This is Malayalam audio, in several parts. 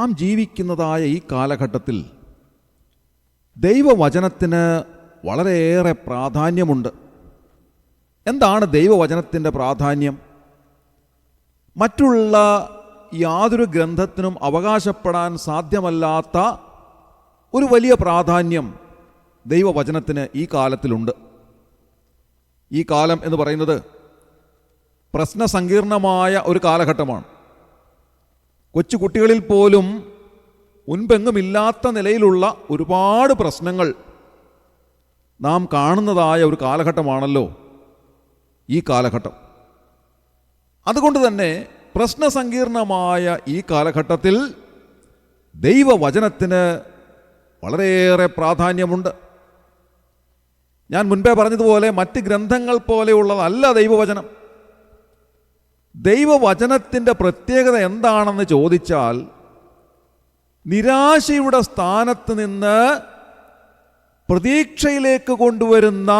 നാം ജീവിക്കുന്നതായ ഈ കാലഘട്ടത്തിൽ ദൈവവചനത്തിന് വളരെയേറെ പ്രാധാന്യമുണ്ട്. എന്താണ് ദൈവവചനത്തിൻ്റെ പ്രാധാന്യം? മറ്റുള്ള യാതൊരു ഗ്രന്ഥത്തിനും അവകാശപ്പെടാൻ സാധ്യമല്ലാത്ത ഒരു വലിയ പ്രാധാന്യം ദൈവവചനത്തിന് ഈ കാലത്തിലുണ്ട്. ഈ കാലം എന്ന് പറയുന്നത് പ്രശ്നസങ്കീർണമായ ഒരു കാലഘട്ടമാണ്. കൊച്ചു കുട്ടികളിൽ പോലും മുൻപെങ്ങുമില്ലാത്ത നിലയിലുള്ള ഒരുപാട് പ്രശ്നങ്ങൾ നാം കാണുന്നതായ ഒരു കാലഘട്ടമാണല്ലോ ഈ കാലഘട്ടം. അതുകൊണ്ട് തന്നെ പ്രശ്നസങ്കീർണമായ ഈ കാലഘട്ടത്തിൽ ദൈവവചനത്തിന് വളരെയേറെ പ്രാധാന്യമുണ്ട്. ഞാൻ മുൻപേ പറഞ്ഞതുപോലെ മറ്റ് ഗ്രന്ഥങ്ങൾ പോലെയുള്ളതല്ല ദൈവവചനം. ദൈവവചനത്തിൻ്റെ പ്രത്യേകത എന്താണെന്ന് ചോദിച്ചാൽ, നിരാശയുടെ സ്ഥാനത്ത് നിന്ന് പ്രതീക്ഷയിലേക്ക് കൊണ്ടുവരുന്ന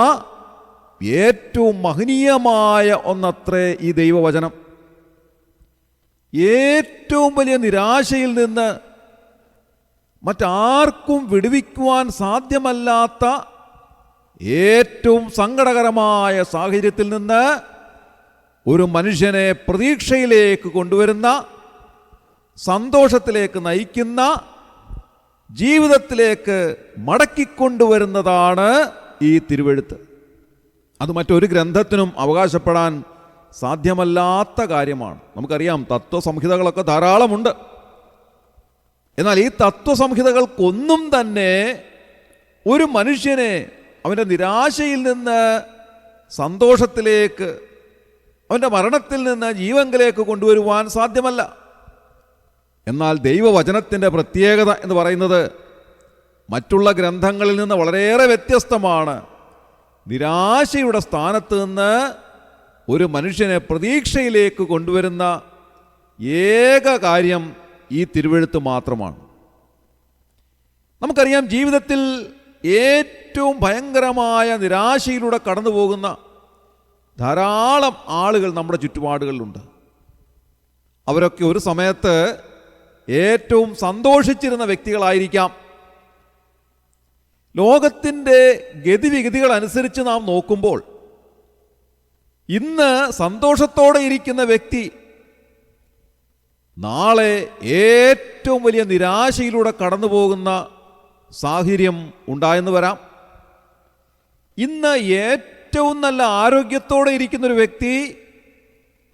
ഏറ്റവും മഹനീയമായ ഒന്നത്രേ ഈ ദൈവവചനം. ഏറ്റവും വലിയ നിരാശയിൽ നിന്ന്, മറ്റാർക്കും വിടുവിക്കുവാൻ സാധ്യമല്ലാത്ത ഏറ്റവും സങ്കടകരമായ സാഹചര്യത്തിൽ നിന്ന് ഒരു മനുഷ്യനെ പ്രതീക്ഷയിലേക്ക് കൊണ്ടുവരുന്ന, സന്തോഷത്തിലേക്ക് നയിക്കുന്ന, ജീവിതത്തിലേക്ക് മടക്കിക്കൊണ്ടുവരുന്നതാണ് ഈ തിരുവെഴുത്ത്. അത് മറ്റൊരു ഗ്രന്ഥത്തിനും അവകാശപ്പെടാൻ സാധ്യമല്ലാത്ത കാര്യമാണ്. നമുക്കറിയാം, തത്വസംഹിതകളൊക്കെ ധാരാളമുണ്ട്. എന്നാൽ ഈ തത്വസംഹിതകൾക്കൊന്നും തന്നെ ഒരു മനുഷ്യനെ അവൻ്റെ നിരാശയിൽ നിന്ന് സന്തോഷത്തിലേക്ക്, അവൻ്റെ മരണത്തിൽ നിന്ന് ജീവങ്കിലേക്ക് കൊണ്ടുവരുവാൻ സാധ്യമല്ല. എന്നാൽ ദൈവവചനത്തിൻ്റെ പ്രത്യേകത എന്ന് പറയുന്നത് മറ്റുള്ള ഗ്രന്ഥങ്ങളിൽ നിന്ന് വളരെയേറെ വ്യത്യസ്തമാണ്. നിരാശയുടെ സ്ഥാനത്ത് നിന്ന് ഒരു മനുഷ്യനെ പ്രതീക്ഷയിലേക്ക് കൊണ്ടുവരുന്ന ഏക കാര്യം ഈ തിരുവെഴുത്ത് മാത്രമാണ്. നമുക്കറിയാം, ജീവിതത്തിൽ ഏറ്റവും ഭയങ്കരമായ നിരാശയിലൂടെ കടന്നു പോകുന്ന ധാരാളം ആളുകൾ നമ്മുടെ ചുറ്റുപാടുകളിലുണ്ട്. അവരൊക്കെ ഒരു സമയത്ത് ഏറ്റവും സന്തോഷിച്ചിരുന്ന വ്യക്തികളായിരിക്കാം. ലോകത്തിൻ്റെ ഗതിവിഗതികൾ അനുസരിച്ച് നാം നോക്കുമ്പോൾ ഇന്ന് സന്തോഷത്തോടെ ഇരിക്കുന്ന വ്യക്തി നാളെ ഏറ്റവും വലിയ നിരാശയിലൂടെ കടന്നു പോകുന്ന സാഹചര്യം ഉണ്ടായെന്ന് വരാം. ഇന്ന് ഏറ്റവും നല്ല ആരോഗ്യത്തോടെ ഇരിക്കുന്നൊരു വ്യക്തി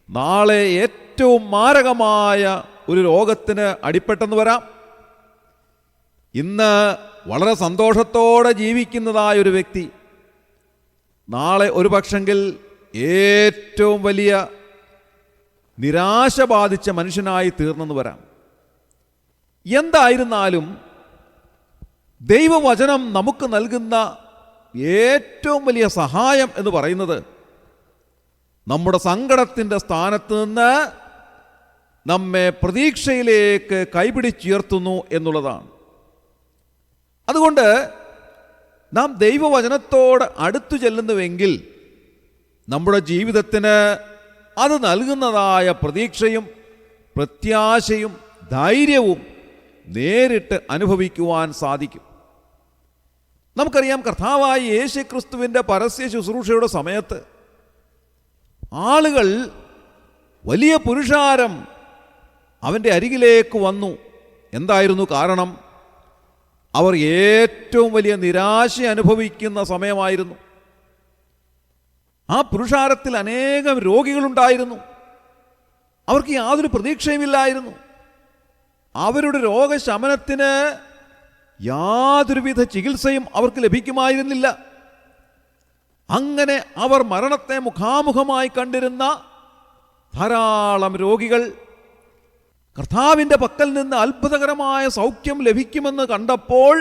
നാളെ ഏറ്റവും മാരകമായ ഒരു രോഗത്തിന് അടിപ്പെട്ടെന്ന് വരാം. ഇന്ന് വളരെ സന്തോഷത്തോടെ ജീവിക്കുന്നതായ ഒരു വ്യക്തി നാളെ ഒരു പക്ഷെങ്കിൽ ഏറ്റവും വലിയ നിരാശ ബാധിച്ച മനുഷ്യനായി തീർന്നെന്ന് വരാം. എന്തായിരുന്നാലും ദൈവവചനം നമുക്ക് നൽകുന്ന ഏറ്റവും വലിയ സഹായം എന്ന് പറയുന്നത് നമ്മുടെ സങ്കടത്തിൻ്റെ സ്ഥാനത്ത് നിന്ന് നമ്മെ പ്രതീക്ഷയിലേക്ക് കൈപിടിച്ചുയർത്തുന്നു എന്നുള്ളതാണ്. അതുകൊണ്ട് നാം ദൈവവചനത്തോട് അടുത്തു ചെല്ലുന്നുവെങ്കിൽ നമ്മുടെ ജീവിതത്തിന് അത് നൽകുന്നതായ പ്രതീക്ഷയും പ്രത്യാശയും ധൈര്യവും നേരിട്ട് അനുഭവിക്കുവാൻ സാധിക്കും. നമുക്കറിയാം, കർത്താവായ യേശുക്രിസ്തുവിൻ്റെ പരസ്യ ശുശ്രൂഷയുടെ സമയത്ത് ആളുകൾ, വലിയ പുരുഷാരം അവൻ്റെ അരികിലേക്ക് വന്നു. എന്തായിരുന്നു കാരണം? അവർ ഏറ്റവും വലിയ നിരാശ അനുഭവിക്കുന്ന സമയമായിരുന്നു. ആ പുരുഷാരത്തിൽ അനേകം രോഗികളുണ്ടായിരുന്നു. അവർക്ക് യാതൊരു പ്രതീക്ഷയുമില്ലായിരുന്നു. അവരുടെ രോഗശമനത്തിന് യാതൊരുവിധ ചികിത്സയും അവർക്ക് ലഭിക്കുമായിരുന്നില്ല. അങ്ങനെ അവർ മരണത്തെ മുഖാമുഖമായി കണ്ടിരുന്ന ധാരാളം രോഗികൾ കർത്താവിൻ്റെ പക്കൽ നിന്ന് അത്ഭുതകരമായ സൗഖ്യം ലഭിക്കുമെന്ന് കണ്ടപ്പോൾ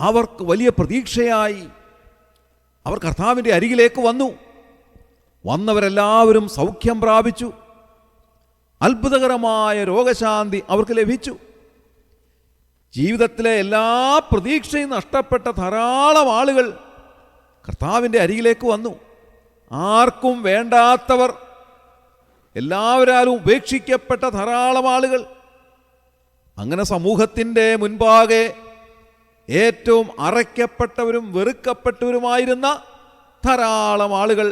അവർക്ക് വലിയ പ്രതീക്ഷയായി. അവർ കർത്താവിൻ്റെ അരികിലേക്ക് വന്നു. വന്നവരെല്ലാവരും സൗഖ്യം പ്രാപിച്ചു. അത്ഭുതകരമായ രോഗശാന്തി അവർക്ക് ലഭിച്ചു. ജീവിതത്തിലെ എല്ലാ പ്രതീക്ഷയും നഷ്ടപ്പെട്ട ധാരാളം ആളുകൾ കർത്താവിൻ്റെ അരികിലേക്ക് വന്നു. ആർക്കും വേണ്ടാത്തവർ, എല്ലാവരാലും ഉപേക്ഷിക്കപ്പെട്ട ധാരാളം ആളുകൾ, അങ്ങനെ സമൂഹത്തിൻ്റെ മുൻപാകെ ഏറ്റവും അറയ്ക്കപ്പെട്ടവരും വെറുക്കപ്പെട്ടവരുമായിരുന്ന ധാരാളം ആളുകൾ,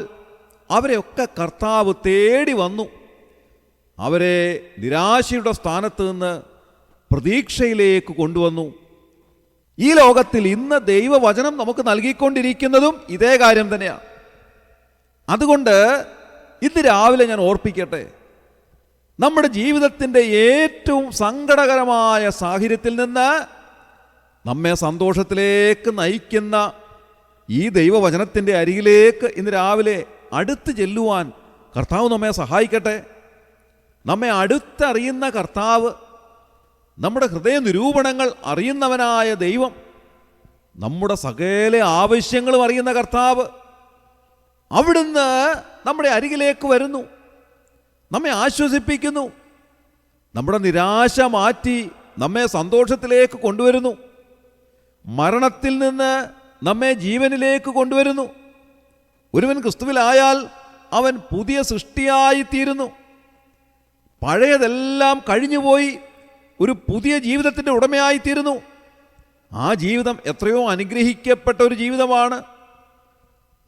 അവരെയൊക്കെ കർത്താവ് തേടി വന്നു. അവരെ നിരാശയുടെ സ്ഥാനത്ത് നിന്ന് പ്രതീക്ഷയിലേക്ക് കൊണ്ടുവന്നു. ഈ ലോകത്തിൽ ഇന്ന് ദൈവവചനം നമുക്ക് നൽകിക്കൊണ്ടിരിക്കുന്നതും ഇതേ കാര്യം തന്നെയാണ്. അതുകൊണ്ട് ഇന്ന് രാവിലെ ഞാൻ ഓർപ്പിക്കട്ടെ, നമ്മുടെ ജീവിതത്തിൻ്റെ ഏറ്റവും സങ്കടകരമായ സാഹചര്യത്തിൽ നിന്ന് നമ്മെ സന്തോഷത്തിലേക്ക് നയിക്കുന്ന ഈ ദൈവവചനത്തിൻ്റെ അരികിലേക്ക് ഇന്ന് രാവിലെ അടുത്ത് ചെല്ലുവാൻ കർത്താവ് നമ്മെ സഹായിക്കട്ടെ. നമ്മെ അടുത്തറിയുന്ന കർത്താവ്, നമ്മുടെ ഹൃദയ നിരൂപണങ്ങൾ അറിയുന്നവനായ ദൈവം, നമ്മുടെ സകല ആവശ്യങ്ങളും അറിയുന്ന കർത്താവ് അവിടുന്ന് നമ്മുടെ അരികിലേക്ക് വരുന്നു, നമ്മെ ആശ്വസിപ്പിക്കുന്നു, നമ്മുടെ നിരാശ മാറ്റി നമ്മെ സന്തോഷത്തിലേക്ക് കൊണ്ടുവരുന്നു, മരണത്തിൽ നിന്ന് നമ്മെ ജീവനിലേക്ക് കൊണ്ടുവരുന്നു. ഒരുവൻ ക്രിസ്തുവിലായാൽ അവൻ പുതിയ സൃഷ്ടിയായിത്തീരുന്നു. പഴയതെല്ലാം കഴിഞ്ഞുപോയി ഒരു പുതിയ ജീവിതത്തിൻ്റെ ഉടമയായിത്തീരുന്നു. ആ ജീവിതം എത്രയോ അനുഗ്രഹിക്കപ്പെട്ട ഒരു ജീവിതമാണ്.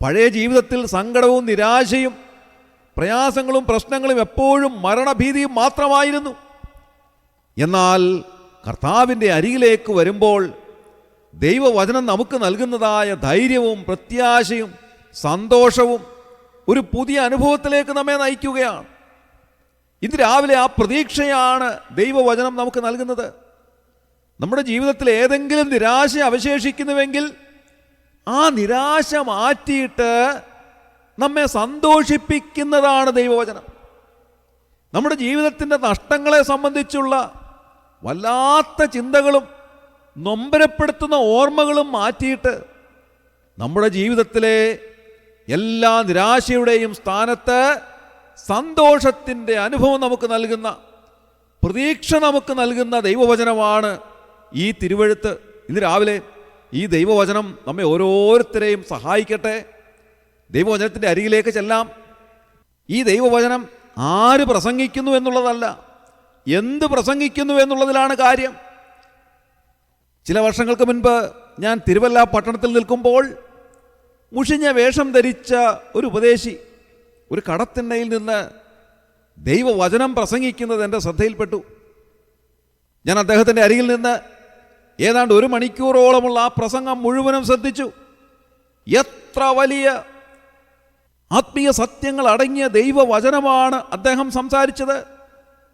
പഴയ ജീവിതത്തിൽ സങ്കടവും നിരാശയും പ്രയാസങ്ങളും പ്രശ്നങ്ങളും എപ്പോഴും മരണഭീതിയും മാത്രമായിരുന്നു. എന്നാൽ കർത്താവിൻ്റെ അരികിലേക്ക് വരുമ്പോൾ ദൈവവചനം നമുക്ക് നൽകുന്നതായ ധൈര്യവും പ്രത്യാശയും സന്തോഷവും ഒരു പുതിയ അനുഭവത്തിലേക്ക് നമ്മെ നയിക്കുകയാണ്. ഇന്ന് രാവിലെ ആ പ്രതീക്ഷയാണ് ദൈവവചനം നമുക്ക് നൽകുന്നത്. നമ്മുടെ ജീവിതത്തിൽ ഏതെങ്കിലും നിരാശ അവശേഷിക്കുന്നുവെങ്കിൽ ആ നിരാശ മാറ്റിയിട്ട് നമ്മെ സന്തോഷിപ്പിക്കുന്നതാണ് ദൈവവചനം. നമ്മുടെ ജീവിതത്തിൻ്റെ നഷ്ടങ്ങളെ സംബന്ധിച്ചുള്ള വല്ലാത്ത ചിന്തകളും നൊമ്പരപ്പെടുത്തുന്ന ഓർമ്മകളും മാറ്റിയിട്ട് നമ്മുടെ ജീവിതത്തിലെ എല്ലാ നിരാശയുടെയും സ്ഥാനത്ത് സന്തോഷത്തിൻ്റെ അനുഭവം നമുക്ക് നൽകുന്ന, പ്രതീക്ഷ നമുക്ക് നൽകുന്ന ദൈവവചനമാണ് ഈ തിരുവെഴുത്ത്. ഇന്ന് രാവിലെ ഈ ദൈവവചനം നമ്മെ ഓരോരുത്തരെയും സഹായിക്കട്ടെ. ദൈവവചനത്തിൻ്റെ അരികിലേക്ക് ചെല്ലാം. ഈ ദൈവവചനം ആര് പ്രസംഗിക്കുന്നു എന്നുള്ളതല്ല, എന്ത് പ്രസംഗിക്കുന്നു എന്നുള്ളതിലാണ് കാര്യം. ചില വർഷങ്ങൾക്ക് മുൻപ് ഞാൻ തിരുവല്ല പട്ടണത്തിൽ നിൽക്കുമ്പോൾ മുഷിഞ്ഞ വേഷം ധരിച്ച ഒരു ഉപദേശി ഒരു കടത്തിണ്ണയിൽ നിന്ന് ദൈവവചനം പ്രസംഗിക്കുന്നത് എൻ്റെ ശ്രദ്ധയിൽപ്പെട്ടു. ഞാൻ അദ്ദേഹത്തിൻ്റെ അരികിൽ നിന്ന് ഏതാണ്ട് 1 മണിക്കൂറോളമുള്ള ആ പ്രസംഗം മുഴുവനും ശ്രദ്ധിച്ചു. എത്ര വലിയ ആത്മീയ സത്യങ്ങൾ അടങ്ങിയ ദൈവവചനമാണ് അദ്ദേഹം സംസാരിച്ചത്.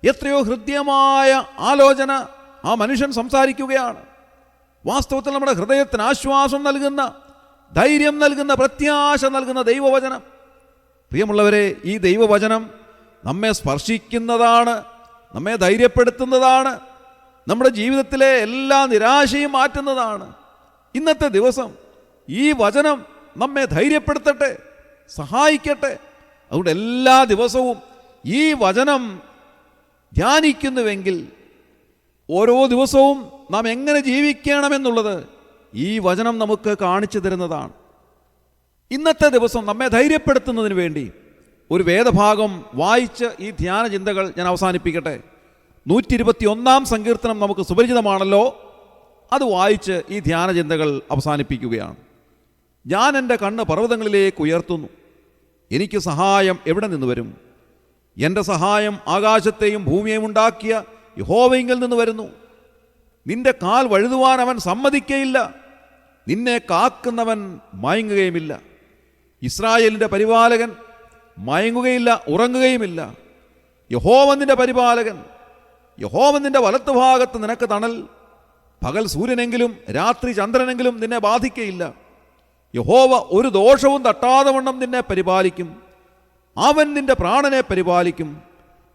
എത്രയോ ഹൃദ്യമായ ആലോചന ആ മനുഷ്യൻ സംസാരിക്കുകയാണ്. വാസ്തവത്തിൽ നമ്മുടെ ഹൃദയത്തിന് ആശ്വാസം നൽകുന്ന, ധൈര്യം നൽകുന്ന, പ്രത്യാശ നൽകുന്ന ദൈവവചനം. പ്രിയമുള്ളവരെ, ഈ ദൈവവചനം നമ്മെ സ്പർശിക്കുന്നതാണ്, നമ്മെ ധൈര്യപ്പെടുത്തുന്നതാണ്, നമ്മുടെ ജീവിതത്തിലെ എല്ലാ നിരാശയും മാറ്റുന്നതാണ്. ഇന്നത്തെ ദിവസം ഈ വചനം നമ്മെ ധൈര്യപ്പെടുത്തട്ടെ, സഹായിക്കട്ടെ. അതുകൊണ്ട് എല്ലാ ദിവസവും ഈ വചനം ധ്യാനിക്കുന്നുവെങ്കിൽ ഓരോ ദിവസവും നാം എങ്ങനെ ജീവിക്കണമെന്നുള്ളത് ഈ വചനം നമുക്ക് കാണിച്ചു തരുന്നതാണ്. ഇന്നത്തെ ദിവസം നമ്മെ ധൈര്യപ്പെടുത്തുന്നതിന് വേണ്ടി ഒരു വേദഭാഗം വായിച്ച് ഈ ധ്യാന ചിന്തകൾ ഞാൻ അവസാനിപ്പിക്കട്ടെ. 121 സങ്കീർത്തനം നമുക്ക് സുപരിചിതമാണല്ലോ. അത് വായിച്ച് ഈ ധ്യാന ചിന്തകൾ അവസാനിപ്പിക്കുകയാണ്. ഞാൻ എൻ്റെ കണ്ണ് പർവ്വതങ്ങളിലേക്ക് ഉയർത്തുന്നു, എനിക്ക് സഹായം എവിടെ നിന്ന് വരും? എൻ്റെ സഹായം ആകാശത്തെയും ഭൂമിയെയും ഉണ്ടാക്കിയ യഹോവയിങ്കൽ നിന്ന് വരുന്നു. നിന്റെ കാൽ വഴുതുവാൻ അവൻ സമ്മതിക്കയില്ല, നിന്നെ കാക്കുന്നവൻ മയങ്ങുകയുമില്ല. ഇസ്രായേലിൻ്റെ പരിപാലകൻ മയങ്ങുകയില്ല, ഉറങ്ങുകയുമില്ല. യഹോവ നിന്റെ പരിപാലകൻ, യഹോവ നിന്റെ വലത്തുഭാഗത്ത് നിനക്ക് തണൽ. പകൽ സൂര്യനെങ്കിലും രാത്രി ചന്ദ്രനെങ്കിലും നിന്നെ ബാധിക്കയില്ല. യഹോവ ഒരു ദോഷവും തട്ടാതെ വണ്ണം നിന്നെ പരിപാലിക്കും. അവൻ നിന്റെ പ്രാണനെ പരിപാലിക്കും.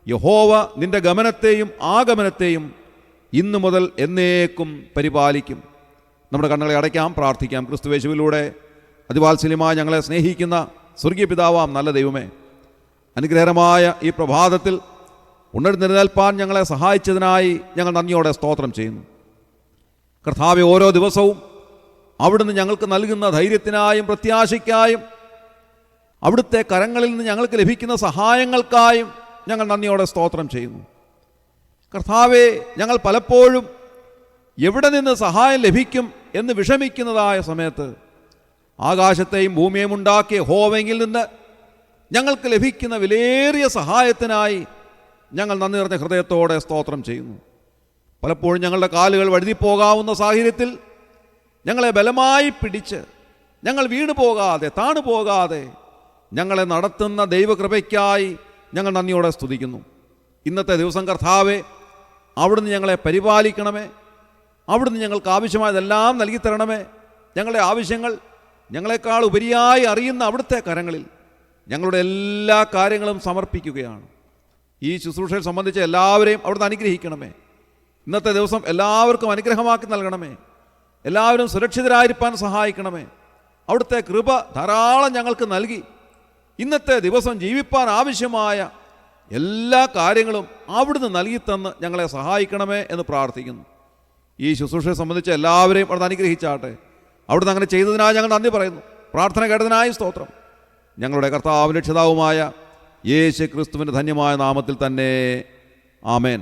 യഹോവ നിന്റെ ഗമനത്തെയും ആഗമനത്തെയും ഇന്നു മുതൽ എന്നേക്കും പരിപാലിക്കും. നമ്മുടെ കണ്ണുകളെ അടയ്ക്കാം, പ്രാർത്ഥിക്കാം. ക്രിസ്തുയേശുവിലൂടെ അതിവാത്സല്യമായി ഞങ്ങളെ സ്നേഹിക്കുന്ന സ്വർഗീയ പിതാവാം നല്ല ദൈവമേ, അനുഗ്രഹകരമായ ഈ പ്രഭാതത്തിൽ ഉണർന്നെഴുന്നേൽപ്പാൻ ഞങ്ങളെ സഹായിച്ചതിനായി ഞങ്ങൾ നന്ദിയോടെ സ്തോത്രം ചെയ്യുന്നു. കർത്താവേ, ഓരോ ദിവസവും അവിടുന്ന് ഞങ്ങൾക്ക് നൽകുന്ന ധൈര്യത്തിനായും പ്രത്യാശയ്ക്കായും അവിടുത്തെ കരങ്ങളിൽ നിന്ന് ഞങ്ങൾക്ക് ലഭിക്കുന്ന സഹായങ്ങൾക്കായും ഞങ്ങൾ നന്ദിയോടെ സ്തോത്രം ചെയ്യുന്നു. കർത്താവേ, ഞങ്ങൾ പലപ്പോഴും എവിടെ നിന്ന് സഹായം ലഭിക്കും എന്ന് വിഷമിക്കുന്നതായ സമയത്ത് ആകാശത്തെയും ഭൂമിയെയും ഉണ്ടാക്കിയ യഹോവയിൽ നിന്ന് ഞങ്ങൾക്ക് ലഭിക്കുന്ന വിലയേറിയ സഹായത്തിനായി ഞങ്ങൾ നന്ദി നിറഞ്ഞ ഹൃദയത്തോടെ സ്തോത്രം ചെയ്യുന്നു. പലപ്പോഴും ഞങ്ങളുടെ കാലുകൾ വഴുതിപ്പോകാവുന്ന സാഹചര്യത്തിൽ ഞങ്ങളെ ബലമായി പിടിച്ച് ഞങ്ങൾ വീണു പോകാതെ താണു പോകാതെ ഞങ്ങളെ നടത്തുന്ന ദൈവകൃപയ്ക്കായി ഞങ്ങൾ നന്ദിയോടെ സ്തുതിക്കുന്നു. ഇന്നത്തെ ദിവസം കർത്താവേ, അവിടുന്ന് ഞങ്ങളെ പരിപാലിക്കണമേ. അവിടുന്ന് ഞങ്ങൾക്ക് ആവശ്യമായതെല്ലാം നൽകിത്തരണമേ. ഞങ്ങളുടെ ആവശ്യങ്ങൾ ഞങ്ങളെക്കാൾ ഉപരിയായി അറിയുന്ന അവിടുത്തെ കരങ്ങളിൽ ഞങ്ങളുടെ എല്ലാ കാര്യങ്ങളും സമർപ്പിക്കുകയാണ്. ഈ ശുശ്രൂഷയെ സംബന്ധിച്ച് എല്ലാവരെയും അവിടുന്ന് അനുഗ്രഹിക്കണമേ. ഇന്നത്തെ ദിവസം എല്ലാവർക്കും അനുഗ്രഹമാക്കി നൽകണമേ. എല്ലാവരും സുരക്ഷിതരായിരിക്കാൻ സഹായിക്കണമേ. അവിടുത്തെ കൃപ ധാരാളം ഞങ്ങൾക്ക് നൽകി ഇന്നത്തെ ദിവസം ജീവിപ്പാൻ ആവശ്യമായ എല്ലാ കാര്യങ്ങളും അവിടുന്ന് നൽകിത്തന്ന് ഞങ്ങളെ സഹായിക്കണമേ എന്ന് പ്രാർത്ഥിക്കുന്നു. ഈ ശുശ്രൂഷയെ സംബന്ധിച്ച് എല്ലാവരെയും അവിടുന്ന് അനുഗ്രഹിച്ചാട്ടെ. അവിടുന്ന് അങ്ങനെ ചെയ്തതിനായി ഞങ്ങൾ നന്ദി പറയുന്നു. പ്രാർത്ഥന കേട്ടതിനായി സ്തോത്രം. ഞങ്ങളുടെ കർത്താവും രക്ഷിതാവുമായ യേശു ക്രിസ്തുവിൻ്റെ ധന്യമായ നാമത്തിൽ തന്നെ ആമേൻ.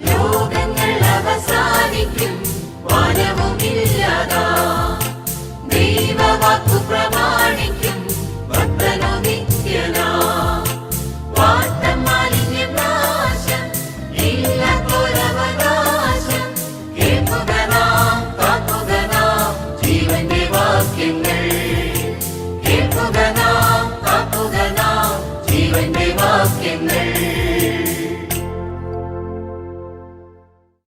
ലോകങ്ങൾ അവസാനിക്കും, വാനവും